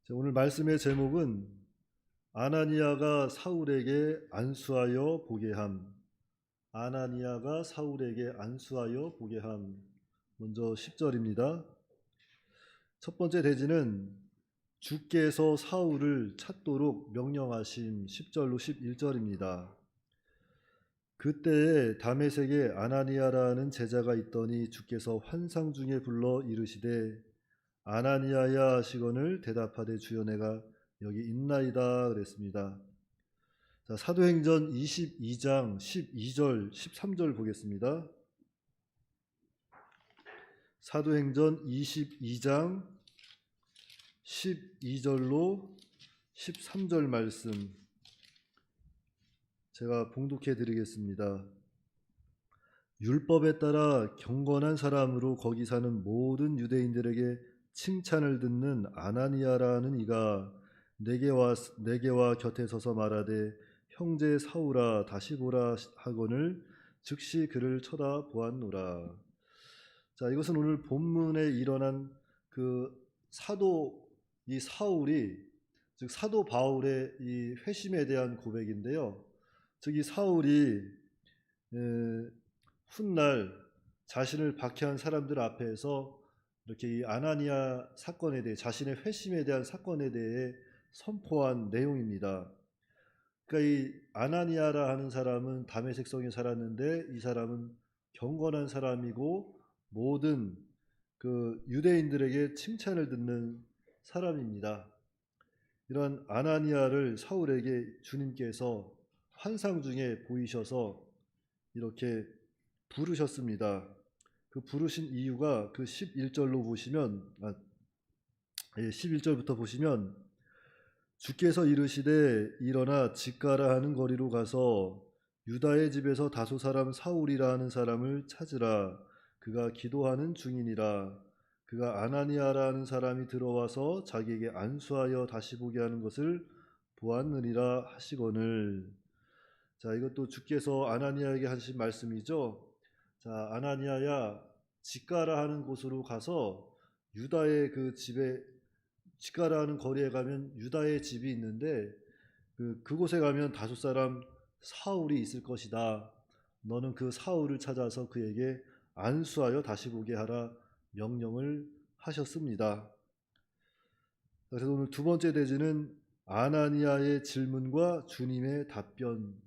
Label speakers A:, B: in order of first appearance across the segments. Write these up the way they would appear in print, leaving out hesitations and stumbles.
A: 오늘 말씀의 제목은 아나니아가 사울에게 안수하여 보게 함. 아나니아가 사울에게 안수하여 보게 함. 먼저 10절입니다. 첫 번째 대지는 주께서 사울을 찾도록 명령하심. 10절로 11절입니다. 그때에 다메섹에 아나니아라는 제자가 있더니 주께서 환상 중에 불러 이르시되 아나니아야 하시거늘 대답하되 주여 내가 여기 있나이다 그랬습니다. 자, 사도행전 22장 12절 13절 보겠습니다. 사도행전 22장 12절로 13절 말씀 제가 봉독해 드리겠습니다. 율법에 따라 경건한 사람으로 거기 사는 모든 유대인들에게 칭찬을 듣는 아나니아라는 이가 내게와 곁에 서서 말하되 형제 사울아 다시 보라 하거늘 즉시 그를 쳐다보았노라. 자, 이것은 오늘 본문에 일어난 그 이 사울이 즉 사도 바울의 이 회심에 대한 고백인데요. 즉 이 사울이 훗날 자신을 박해한 사람들 앞에서 이렇게 이 아나니아 사건에 대해 자신의 회심에 대한 사건에 대해 선포한 내용입니다. 그러니까 이 아나니아라 하는 사람은 다메섹 성에 살았는데 이 사람은 경건한 사람이고 모든 그 유대인들에게 칭찬을 듣는 사람입니다. 이런 아나니아를 사울에게 주님께서 환상 중에 보이셔서 이렇게 부르셨습니다. 그 부르신 이유가 그 11절로 보시면 11절부터 보시면 주께서 이르시되 일어나 직가라 하는 거리로 가서 유다의 집에서 다소 사람 사울이라 하는 사람을 찾으라. 그가 기도하는 중이니라. 그가 아나니아라 하는 사람이 들어와서 자기에게 안수하여 다시 보게 하는 것을 보았느니라 하시거늘. 자, 이것도 주께서 아나니아에게 하신 말씀이죠. 자, 아나니아야 직가라 하는 곳으로 가서 유다의 그 집에 직가라 하는 거리에 가면 유다의 집이 있는데 그곳에 가면 다섯 사람 사울이 있을 것이다. 너는 그 사울을 찾아서 그에게 안수하여 다시 보게 하라 명령을 하셨습니다. 그래서 오늘 두 번째 대지는 아나니아의 질문과 주님의 답변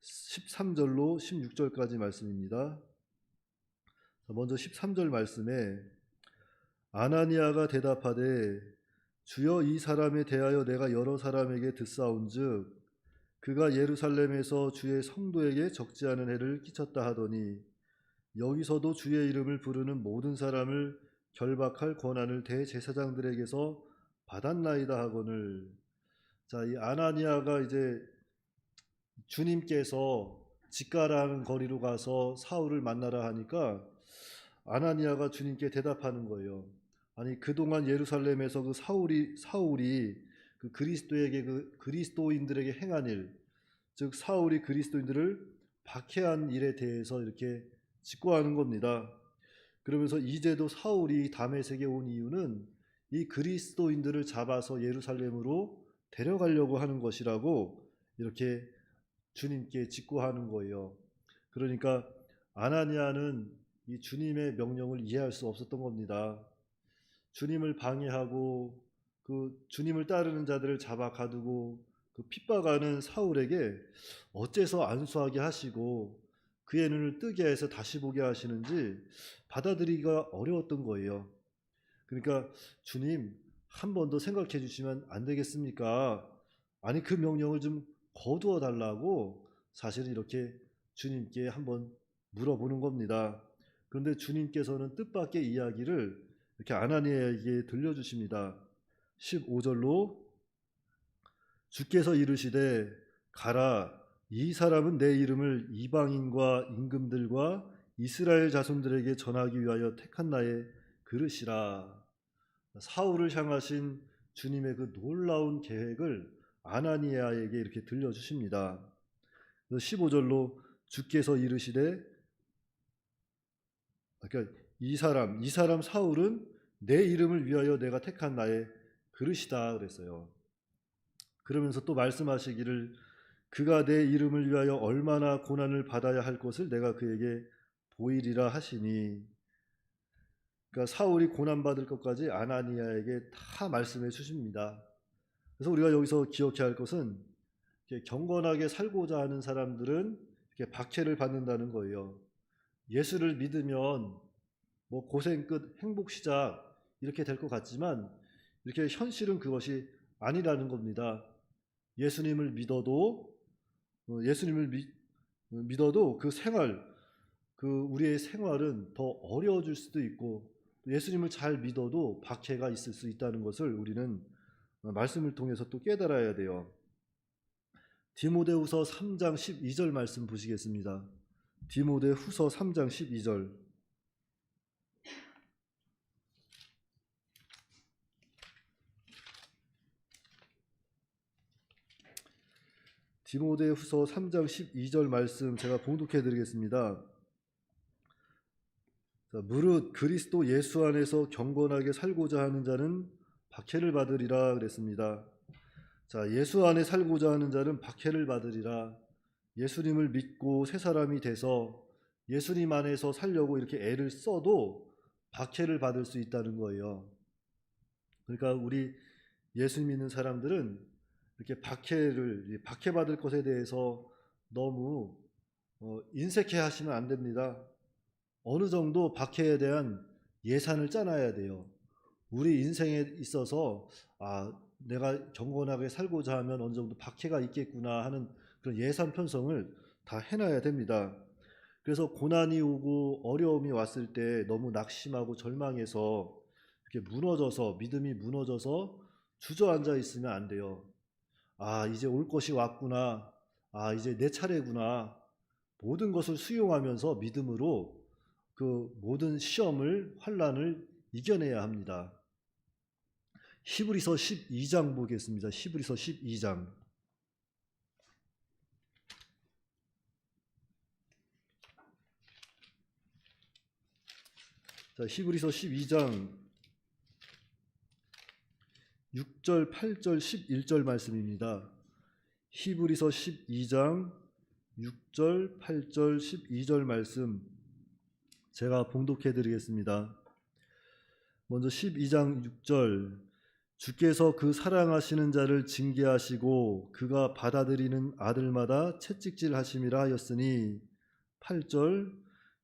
A: 13절로 16절까지 말씀입니다. 먼저 13절 말씀에 아나니아가 대답하되 주여 이 사람에 대하여 내가 여러 사람에게 듣사온즉 그가 예루살렘에서 주의 성도에게 적지 않은 해를 끼쳤다 하더니 여기서도 주의 이름을 부르는 모든 사람을 결박할 권한을 대제사장들에게서 받았나이다 하거늘. 자, 이 아나니아가 이제 주님께서 직가라는 거리로 가서 사울을 만나라 하니까 아나니아가 주님께 대답하는 거예요. 아니 그동안 예루살렘에서 그 사울이 그 그리스도인들에게 행한 일, 즉 사울이 그리스도인들을 박해한 일에 대해서 이렇게 직고하는 겁니다. 그러면서 이제도 사울이 다메섹에 온 이유는 이 그리스도인들을 잡아서 예루살렘으로 데려가려고 하는 것이라고 이렇게 주님께 직고하는 거예요. 그러니까 아나니아는 이 주님의 명령을 이해할 수 없었던 겁니다. 주님을 방해하고 그 주님을 따르는 자들을 잡아 가두고 그 핍박하는 사울에게 어째서 안수하게 하시고 그의 눈을 뜨게 해서 다시 보게 하시는지 받아들이기가 어려웠던 거예요. 그러니까 주님 한 번 더 생각해 주시면 안 되겠습니까? 아니 그 명령을 좀 거두어 달라고 사실은 이렇게 주님께 한번 물어보는 겁니다. 그런데 주님께서는 뜻밖의 이야기를 이렇게 아나니아에게 들려주십니다. 15절로 주께서 이르시되 가라 이 사람은 내 이름을 이방인과 임금들과 이스라엘 자손들에게 전하기 위하여 택한 나의 그릇이라. 사울을 향하신 주님의 그 놀라운 계획을 아나니아에게 이렇게 들려주십니다. 15절로 주께서 이르시되 그러니까 이 사람 사울은 내 이름을 위하여 내가 택한 나의 그릇이다 그랬어요. 그러면서 또 말씀하시기를 그가 내 이름을 위하여 얼마나 고난을 받아야 할 것을 내가 그에게 보이리라 하시니, 그러니까 사울이 고난받을 것까지 아나니아에게 다 말씀해 주십니다. 그래서 우리가 여기서 기억해야 할 것은 경건하게 살고자 하는 사람들은 이렇게 박해를 받는다는 거예요. 예수를 믿으면 뭐 고생 끝 행복 시작 이렇게 될 것 같지만 이렇게 현실은 그것이 아니라는 겁니다. 예수님을 믿어도 믿어도 그 생활, 그 우리의 생활은 더 어려워질 수도 있고, 예수님을 잘 믿어도 박해가 있을 수 있다는 것을 우리는 말씀을 통해서 또 깨달아야 돼요. 디모데후서 3장 12절 말씀 보시겠습니다. 디모데후서 3장 12절. 디모데후서 3장 12절 말씀 제가 봉독해 드리겠습니다. 무릇 그리스도 예수 안에서 경건하게 살고자 하는 자는 박해를 받으리라 그랬습니다. 자, 예수 안에 살고자 하는 자는 박해를 받으리라. 예수님을 믿고 새 사람이 돼서 예수님 안에서 살려고 이렇게 애를 써도 박해를 받을 수 있다는 거예요. 그러니까 우리 예수 믿는 사람들은 이렇게 박해받을 것에 대해서 너무 인색해 하시면 안 됩니다. 어느 정도 박해에 대한 예산을 짜놔야 돼요. 우리 인생에 있어서 내가 경건하게 살고자 하면 어느 정도 박해가 있겠구나 하는 그런 예산 편성을 다 해놔야 됩니다. 그래서 고난이 오고 어려움이 왔을 때 너무 낙심하고 절망해서 이렇게 무너져서 믿음이 무너져서 주저앉아 있으면 안 돼요. 이제 올 것이 왔구나. 이제 내 차례구나. 모든 것을 수용하면서 믿음으로 그 모든 시험을, 환난을 이겨내야 합니다. 히브리서 12장 보겠습니다. 히브리서 12장. 자, 히브리서 12장 6절, 8절, 11절 말씀입니다. 히브리서 12장 6절, 8절, 12절 말씀 제가 봉독해 드리겠습니다. 먼저 12장 6절. 주께서 그 사랑하시는 자를 징계하시고 그가 받아들이는 아들마다 채찍질 하심이라 하였으니, 8절.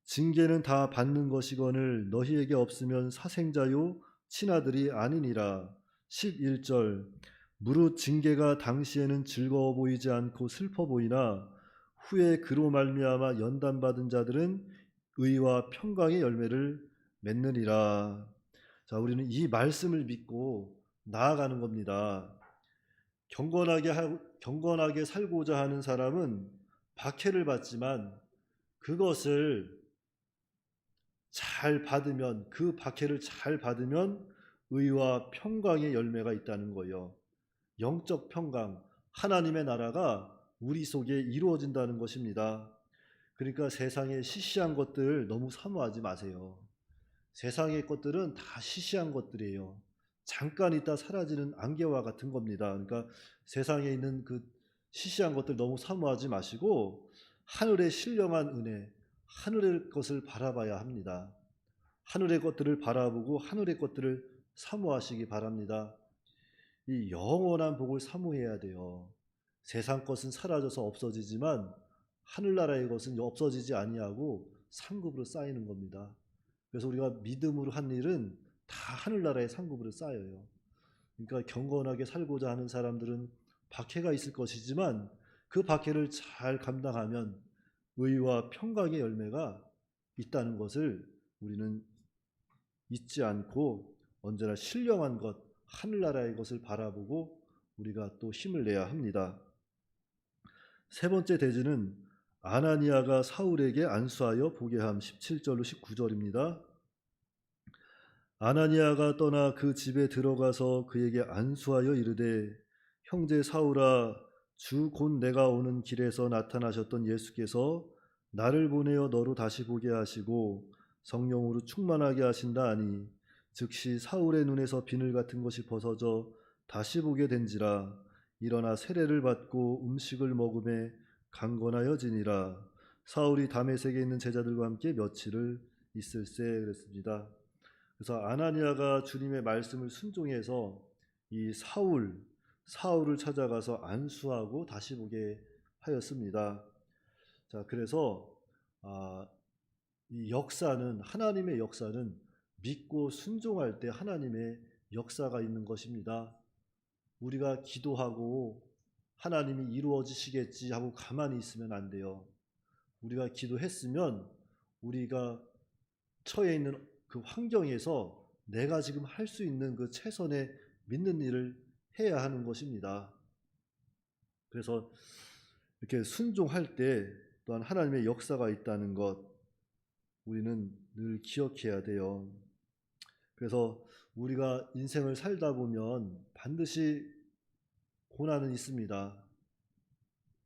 A: 징계는 다 받는 것이거늘 너희에게 없으면 사생자요 친아들이 아니니라. 11절. 무릇 징계가 당시에는 즐거워 보이지 않고 슬퍼 보이나 후에 그로 말미암아 연단받은 자들은 의와 평강의 열매를 맺느니라. 자, 우리는 이 말씀을 믿고 나아가는 겁니다. 경건하게 살고자 하는 사람은 박해를 받지만 그것을 잘 받으면, 그 박해를 잘 받으면 의와 평강의 열매가 있다는 거예요. 영적 평강, 하나님의 나라가 우리 속에 이루어진다는 것입니다. 그러니까 세상의 시시한 것들 너무 사모하지 마세요. 세상의 것들은 다 시시한 것들이에요. 잠깐 있다 사라지는 안개와 같은 겁니다. 그러니까 세상에 있는 그 시시한 것들 너무 사모하지 마시고 하늘의 신령한 은혜, 하늘의 것을 바라봐야 합니다. 하늘의 것들을 바라보고 하늘의 것들을 사모하시기 바랍니다. 이 영원한 복을 사모해야 돼요. 세상 것은 사라져서 없어지지만 하늘나라의 것은 없어지지 아니하고 상급으로 쌓이는 겁니다. 그래서 우리가 믿음으로 한 일은 다 하늘나라의 상급으로 쌓여요. 그러니까 경건하게 살고자 하는 사람들은 박해가 있을 것이지만 그 박해를 잘 감당하면 의와 평강의 열매가 있다는 것을 우리는 잊지 않고 언제나 신령한 것, 하늘나라의 것을 바라보고 우리가 또 힘을 내야 합니다. 세 번째 대지는 아나니아가 사울에게 안수하여 보게 함. 17절로 19절입니다. 아나니아가 떠나 그 집에 들어가서 그에게 안수하여 이르되, 형제 사울아, 주 곧 내가 오는 길에서 나타나셨던 예수께서 나를 보내어 너로 다시 보게 하시고 성령으로 충만하게 하신다 하니, 즉시 사울의 눈에서 비늘 같은 것이 벗어져 다시 보게 된지라. 일어나 세례를 받고 음식을 먹음에 강건하여지니라. 사울이 다메섹에 있는 제자들과 함께 며칠을 있을세. 그랬습니다. 그래서 아나니아가 주님의 말씀을 순종해서 이 사울을 찾아가서 안수하고 다시 보게 하였습니다. 자, 그래서 이 역사는, 하나님의 역사는 믿고 순종할 때 하나님의 역사가 있는 것입니다. 우리가 기도하고 하나님이 이루어지시겠지 하고 가만히 있으면 안 돼요. 우리가 기도했으면 우리가 처해 있는 그 환경에서 내가 지금 할 수 있는 그 최선의 믿는 일을 해야 하는 것입니다. 그래서 이렇게 순종할 때 또한 하나님의 역사가 있다는 것 우리는 늘 기억해야 돼요. 그래서 우리가 인생을 살다 보면 반드시 고난은 있습니다.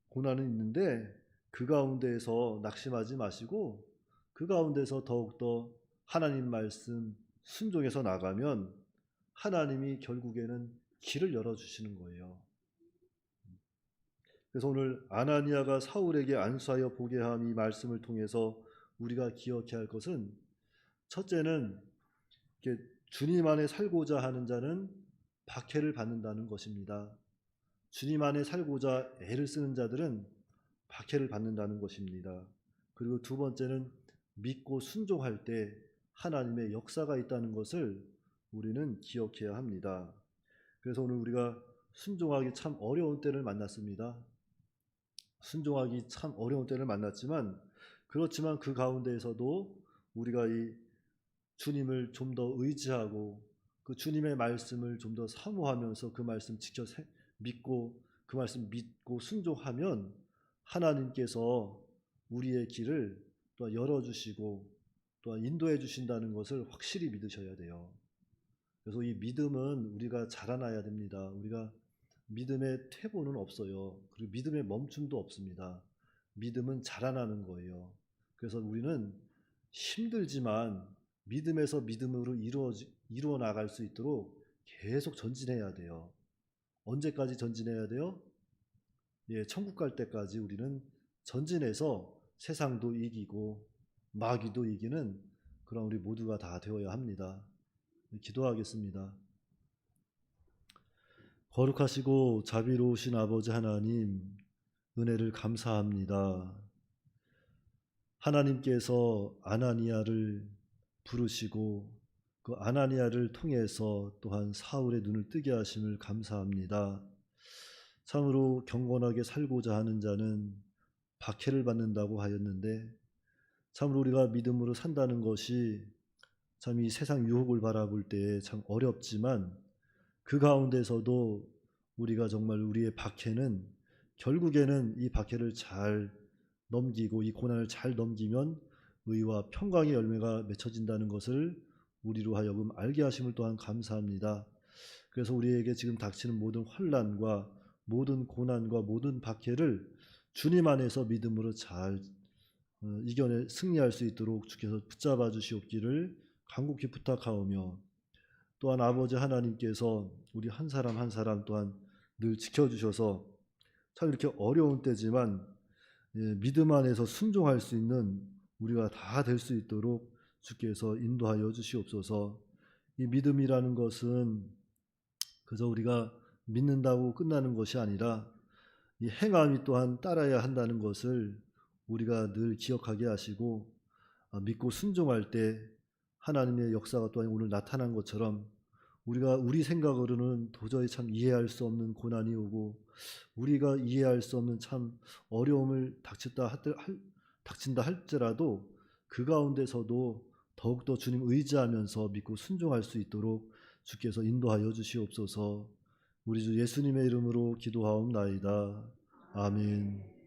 A: 고난은 있는데 그 가운데에서 낙심하지 마시고 그 가운데서 더욱더 하나님 말씀 순종해서 나가면 하나님이 결국에는 길을 열어주시는 거예요. 그래서 오늘 아나니아가 사울에게 안수하여 보게 한 이 말씀을 통해서 우리가 기억해야 할 것은, 첫째는 주님 안에 살고자 하는 자는 박해를 받는다는 것입니다. 주님 안에 살고자 애를 쓰는 자들은 박해를 받는다는 것입니다. 그리고 두 번째는 믿고 순종할 때 하나님의 역사가 있다는 것을 우리는 기억해야 합니다. 그래서 오늘 우리가 순종하기 참 어려운 때를 만났습니다. 순종하기 참 어려운 때를 만났지만, 그렇지만 그 가운데에서도 우리가 이 주님을 좀 더 의지하고 그 주님의 말씀을 좀 더 사모하면서 그 말씀 지켜 믿고 그 말씀 믿고 순종하면 하나님께서 우리의 길을 또 열어주시고 또한 인도해 주신다는 것을 확실히 믿으셔야 돼요. 그래서 이 믿음은 우리가 자라나야 됩니다. 우리가 믿음의 퇴보는 없어요. 그리고 믿음의 멈춤도 없습니다. 믿음은 자라나는 거예요. 그래서 우리는 힘들지만 믿음에서 믿음으로 이루어 나갈 수 있도록 계속 전진해야 돼요. 언제까지 전진해야 돼요? 천국 갈 때까지 우리는 전진해서 세상도 이기고 마귀도 이기는 그런 우리 모두가 다 되어야 합니다. 기도하겠습니다. 거룩하시고 자비로우신 아버지 하나님, 은혜를 감사합니다. 하나님께서 아나니아를 부르시고 그 아나니아를 통해서 또한 사울의 눈을 뜨게 하심을 감사합니다. 참으로 경건하게 살고자 하는 자는 박해를 받는다고 하였는데, 참으로 우리가 믿음으로 산다는 것이 참 이 세상 유혹을 바라볼 때 참 어렵지만, 그 가운데서도 우리가 정말 우리의 박해는 결국에는 이 박해를 잘 넘기고 이 고난을 잘 넘기면 의와 평강의 열매가 맺혀진다는 것을 우리로 하여금 알게 하심을 또한 감사합니다. 그래서 우리에게 지금 닥치는 모든 환난과 모든 고난과 모든 박해를 주님 안에서 믿음으로 잘 이겨내 승리할 수 있도록 주께서 붙잡아 주시옵기를 간곡히 부탁하오며, 또한 아버지 하나님께서 우리 한 사람 한 사람 또한 늘 지켜주셔서 참 이렇게 어려운 때지만 믿음 안에서 순종할 수 있는 우리가 다 될 수 있도록 주께서 인도하여 주시옵소서. 이 믿음이라는 것은 그저 우리가 믿는다고 끝나는 것이 아니라 이 행함이 또한 따라야 한다는 것을 우리가 늘 기억하게 하시고, 믿고 순종할 때 하나님의 역사가 또한 오늘 나타난 것처럼 우리가 우리 생각으로는 도저히 참 이해할 수 없는 고난이 오고 우리가 이해할 수 없는 참 어려움을 닥친다 할지라도 그 가운데서도 더욱더 주님 의지하면서 믿고 순종할 수 있도록 주께서 인도하여 주시옵소서. 우리 주 예수님의 이름으로 기도하옵나이다. 아멘.